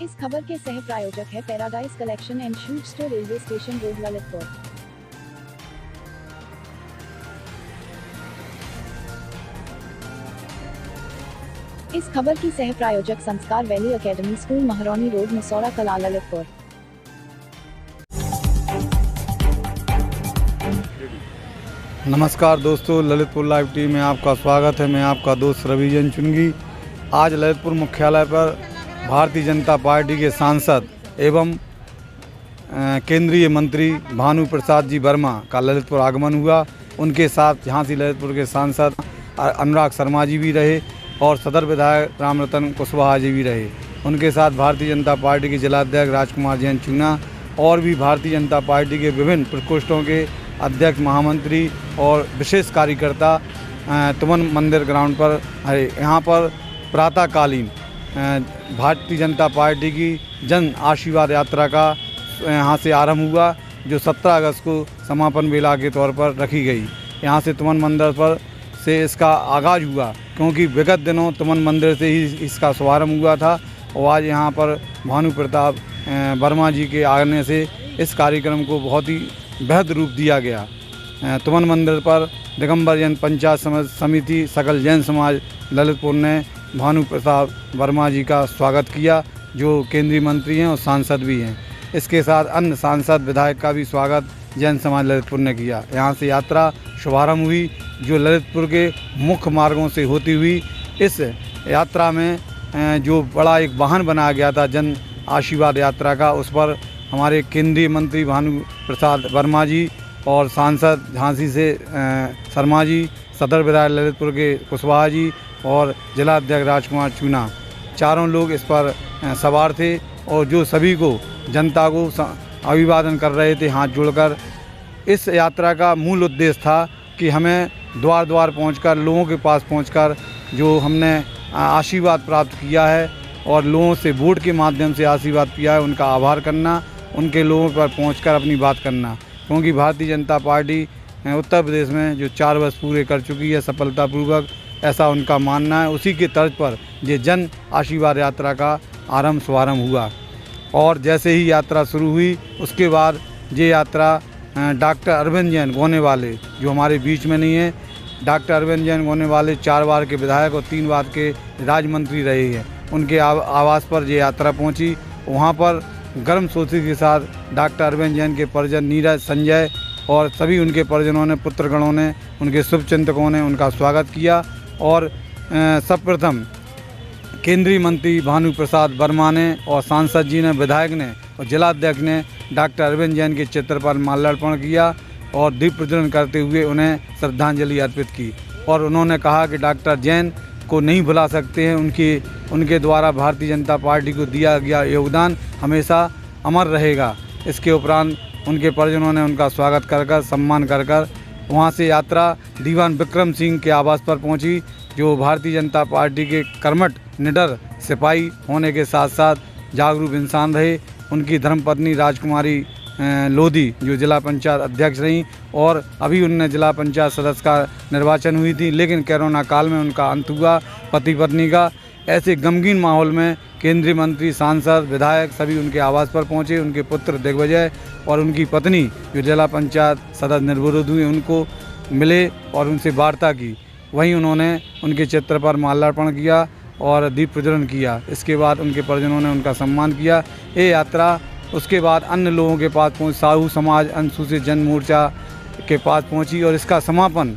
इस खबर के सह प्रायोजक है paradise collection and shoes store, railway station road, Lalitpur. इस खबर की सह प्रायोजक Sanskar valley academy school, Mahroni road, Masaura Kala, Lalitpur. नमस्कार दोस्तों, ललितपुर लाइव टीवी में आपका स्वागत है। मैं आपका दोस्त रविजन चुनगी। आज ललितपुर मुख्यालय पर भारतीय जनता पार्टी के सांसद एवं केंद्रीय मंत्री भानु प्रसाद जी वर्मा का ललितपुर आगमन हुआ। उनके साथ झांसी ललितपुर के सांसद अनुराग शर्मा जी भी रहे और सदर विधायक रामरतन कुशवाहा जी भी रहे। उनके साथ भारतीय जनता पार्टी के जिलाध्यक्ष राजकुमार जैन चूना और भी भारतीय जनता पार्टी के विभिन्न प्रकोष्ठों के अध्यक्ष, महामंत्री और विशेष कार्यकर्ता तुमन मंदिर ग्राउंड पर है। यहाँ पर प्रातःकालीन भारतीय जनता पार्टी की जन आशीर्वाद यात्रा का यहाँ से आरंभ हुआ, जो 17 अगस्त को समापन बेला के तौर पर रखी गई। यहाँ से तुमन मंदिर पर से इसका आगाज़ हुआ, क्योंकि विगत दिनों तुमन मंदिर से ही इसका शुभारंभ हुआ था और आज यहाँ पर भानु प्रताप वर्मा जी के आने से इस कार्यक्रम को बहुत ही बेहद रूप दिया गया। तुमन मंदिर पर दिगंबर जैन पंचायत समिति सकल जैन समाज ललितपुर ने भानु प्रताप वर्मा जी का स्वागत किया, जो केंद्रीय मंत्री हैं और सांसद भी हैं। इसके साथ अन्य सांसद विधायक का भी स्वागत जैन समाज ललितपुर ने किया। यहाँ से यात्रा शुभारंभ हुई, जो ललितपुर के मुख्य मार्गों से होती हुई इस यात्रा में जो बड़ा एक वाहन बनाया गया था जन आशीर्वाद यात्रा का, उस पर हमारे केंद्रीय मंत्री भानु प्रसाद वर्मा जी और सांसद झांसी से शर्मा जी, सदर विधायक ललितपुर के कुशवाहा जी और जिलाध्यक्ष राजकुमार चूना, चारों लोग इस पर सवार थे और जो सभी को जनता को अभिवादन कर रहे थे हाथ जोड़कर। इस यात्रा का मूल उद्देश्य था कि हमें द्वार द्वार पहुंचकर, लोगों के पास पहुंचकर जो हमने आशीर्वाद प्राप्त किया है और लोगों से वोट के माध्यम से आशीर्वाद किया है, उनका आभार करना, उनके लोगों पर पहुंचकर अपनी बात करना। क्योंकि भारतीय जनता पार्टी उत्तर प्रदेश में जो 4 वर्ष पूरे कर चुकी है सफलतापूर्वक, ऐसा उनका मानना है। उसी के तर्ज पर ये जन आशीर्वाद यात्रा का शुभारंभ हुआ और जैसे ही यात्रा शुरू हुई उसके बाद ये यात्रा डॉक्टर अरविंद जैन गोनेवाले, जो हमारे बीच में नहीं है, डॉक्टर अरविंद जैन गोनेवाले 4 बार के विधायक और 3 बार के राज्य मंत्री रहे हैं, उनके आवास पर ये यात्रा पहुंची। वहां पर गर्म सोची के साथ डॉक्टर अरविंद जैन के परिजन नीरज, संजय और सभी उनके परिजनों ने, पुत्रगणों ने, उनके शुभचिंतकों ने उनका स्वागत किया। और सर्वप्रथम केंद्रीय मंत्री भानु प्रसाद वर्मा ने और सांसद जी ने, विधायक ने और जिलाध्यक्ष ने डॉक्टर अरविंद जैन के चित्र पर माल्यार्पण किया और दीप प्रज्वलन करते हुए उन्हें श्रद्धांजलि अर्पित की। और उन्होंने कहा कि डॉक्टर जैन को नहीं भुला सकते हैं, उनके द्वारा भारतीय जनता पार्टी को दिया गया योगदान हमेशा अमर रहेगा। इसके उपरांत उनके परिजनों ने उनका स्वागत कर सम्मान कर वहाँ से यात्रा दीवान विक्रम सिंह के आवास पर पहुँची, जो भारतीय जनता पार्टी के कर्मठ निडर सिपाही होने के साथ साथ जागरूक इंसान रहे। उनकी धर्मपत्नी राजकुमारी लोधी, जो जिला पंचायत अध्यक्ष रहीं और अभी उनने जिला पंचायत सदस्य का निर्वाचन हुई थी, लेकिन कोरोना काल में उनका अंत हुआ पति पत्नी का। ऐसे गमगीन माहौल में केंद्रीय मंत्री, सांसद, विधायक सभी उनके आवास पर पहुंचे। उनके पुत्र दिग्विजय और उनकी पत्नी, जो जिला पंचायत सदस्य निर्विरोध हुई, उनको मिले और उनसे वार्ता की। वहीं उन्होंने उनके चित्र पर माल्यार्पण किया और दीप प्रज्वलन किया। इसके बाद उनके परिजनों ने उनका सम्मान किया। ये यात्रा उसके बाद अन्य लोगों के पास पहुँच, साहू समाज, अनुसूचित जन मोर्चा के पास पहुँची और इसका समापन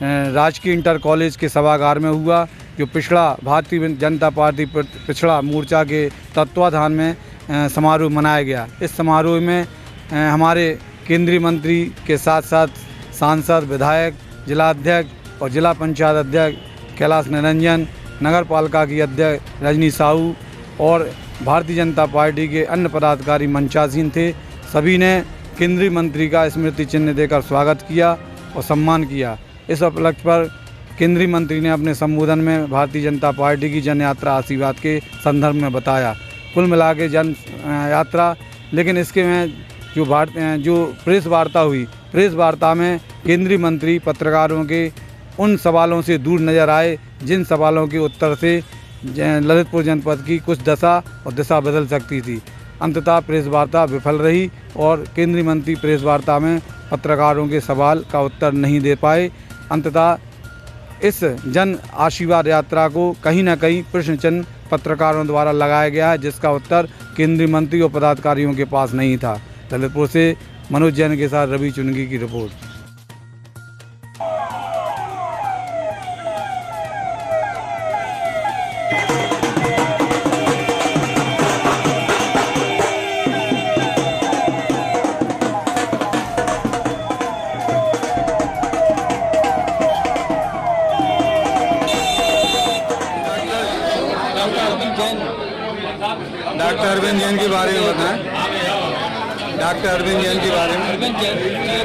राजकीय इंटर कॉलेज के सभागार में हुआ, जो पिछड़ा भारतीय जनता पार्टी पिछड़ा मोर्चा के तत्वाधान में समारोह मनाया गया। इस समारोह में हमारे केंद्रीय मंत्री के साथ साथ सांसद, विधायक, जिलाध्यक्ष और जिला पंचायत अध्यक्ष कैलाश निरंजन, नगर पालिका की अध्यक्ष रजनी साहू और भारतीय जनता पार्टी के अन्य पदाधिकारी मंचासीन थे। सभी ने केंद्रीय मंत्री का स्मृति चिन्ह देकर स्वागत किया और सम्मान किया। इस उपलक्ष्य पर केंद्रीय मंत्री ने अपने संबोधन में भारतीय जनता पार्टी की जन यात्रा आशीर्वाद के संदर्भ में बताया। कुल मिला के जन यात्रा, लेकिन इसके में जो प्रेस वार्ता हुई, प्रेस वार्ता में केंद्रीय मंत्री पत्रकारों के उन सवालों से दूर नजर आए जिन सवालों के उत्तर से ललितपुर जनपद की कुछ दशा और दिशा बदल सकती थी। अंततः प्रेस वार्ता विफल रही और केंद्रीय मंत्री प्रेस वार्ता में पत्रकारों के सवाल का उत्तर नहीं दे पाए। अंततः इस जन आशीर्वाद यात्रा को कहीं न कहीं प्रश्न चिन्ह पत्रकारों द्वारा लगाया गया है, जिसका उत्तर केंद्रीय मंत्री और पदाधिकारियों के पास नहीं था। ललितपुर से मनोज जैन के साथ रवि चुनगी की रिपोर्ट। डॉक्टर अरविंद जैन के बारे में बताएं। डॉक्टर अरविंद जैन के बारे में। अरविंद जैन मैं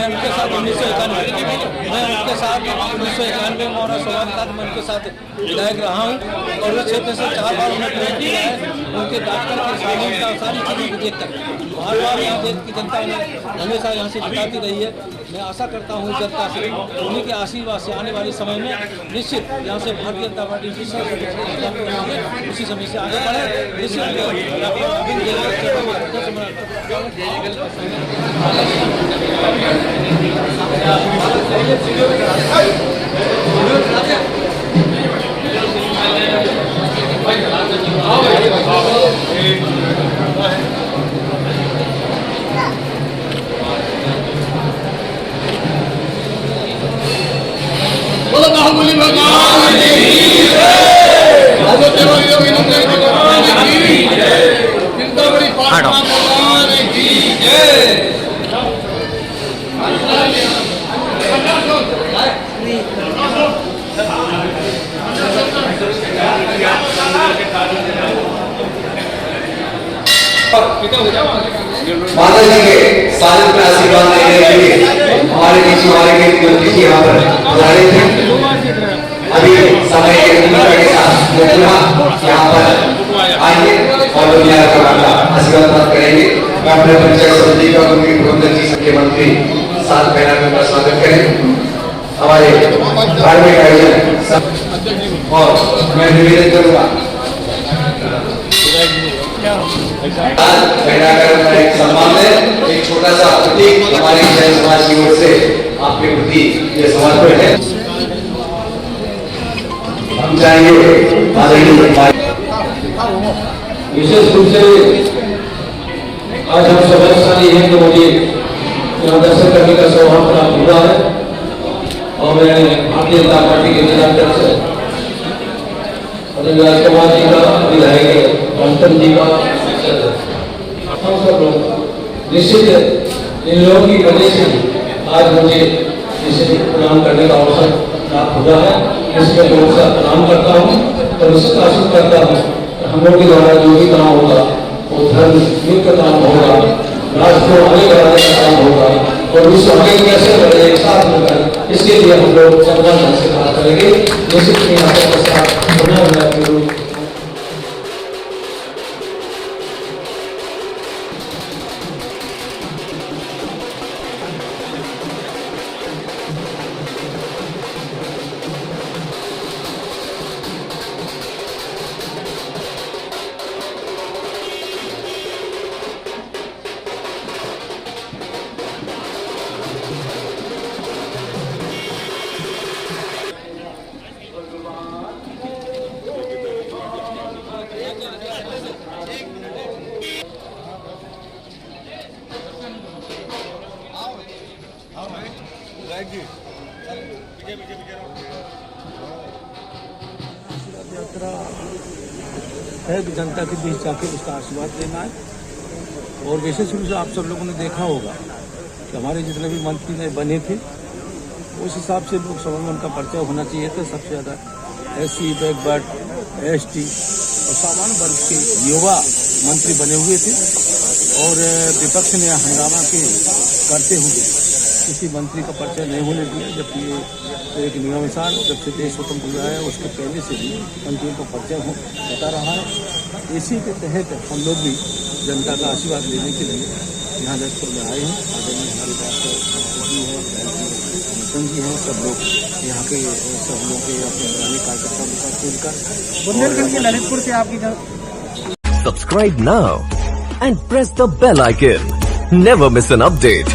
उनके साथ 1991 में और 16 में उनके साथ विधायक रहा हूँ और उस क्षेत्र से 4 बार उन्हें ट्रेन किया है। उनके डॉक्टर के सामने का सारी चीज़ों को देखकर बार बार यहाँ देश की जनता उन्हें हमेशा यहाँ से जिताती रही है। मैं आशा करता हूँ जनता से उन्हीं के आशीर्वाद से आने वाले समय में निश्चित यहाँ से भारतीय जनता पार्टी उसी समय से आगे बढ़े। बाहुबली भगवान की माता जी के सानिध्य में आशीर्वाद लेने के लिए हमारे बीच मंत्री जी यहाँ पर पधारे थे। अभी समय के अनुसार के साथ यहाँ पर आएंगे और दुनिया का आशीर्वाद प्राप्त करेंगे। मैं अपने पंचायत समिति का मुख्यमंत्री मंत्री साथ बैनर में स्वागत करें। हमारे धार्मिक आयोजन और मैं निवेदन करूँगा एक सम्मान है, एक छोटा सा प्रतीक हमारी जैन समाज की ओर से आपके प्रति ये समर्पण है। हम चाहेंगे विशेष रूप से आज हम सौभाग्यशाली हैं कि मुझे यहाँ दर्शन करने का सौभाग्य प्राप्त हुआ है और मैं भारतीय जनता पार्टी के निरंतर से राजकुमार जी का विधायक कांतन जी का हम सब लोग निश्चित इन लोगों की वजह से आज मुझे इसे प्रणाम करने का अवसर प्राप्त हुआ है। इसमें लोगों से प्रणाम करता हूँ और इससे आशीष करता हूँ हम लोग के द्वारा जो भी काम होगा वो धर्म युक्त काम होगा, राष्ट्र को आगे बढ़ाने का काम होगा और विश्व आगे कैसे बढ़े एक साथ मिलकर, इसके लिए हम लोग चंद्रबाबू से बात करेंगे। निश्चित ही आपके साथ यात्रा है जनता के बीच जाके उसका आशीर्वाद लेना है। और विशेष रूप से आप सब लोगों ने देखा होगा कि हमारे जितने भी मंत्री नए बने थे उस हिसाब से लोकसभा में उनका परिचय होना चाहिए था। सबसे ज़्यादा SC, बैकवर्ड, ST और सामान्य वर्ग के युवा मंत्री बने हुए थे और विपक्ष ने हंगामा के करते हुए किसी मंत्री का परिचय नहीं होने दिया, जबकि एक नियमानुसार जब से देश स्वतंत्र हुआ है उसके पहले से भी मंत्रियों को परिचय होता रहा है। इसी के तहत हम लोग भी जनता का आशीर्वाद लेने के लिए यहाँ ललितपुर में आए हैं। आदरणीय हमारे डॉक्टर जी है, कैप्टन जी हैं, सब लोग यहाँ के सब लोग के अपने पुराने कार्यकर्ताओं के साथ मिलकर बुंदेलखंड के ललितपुर से आपकी Subscribe now and press the bell icon. Never miss an update.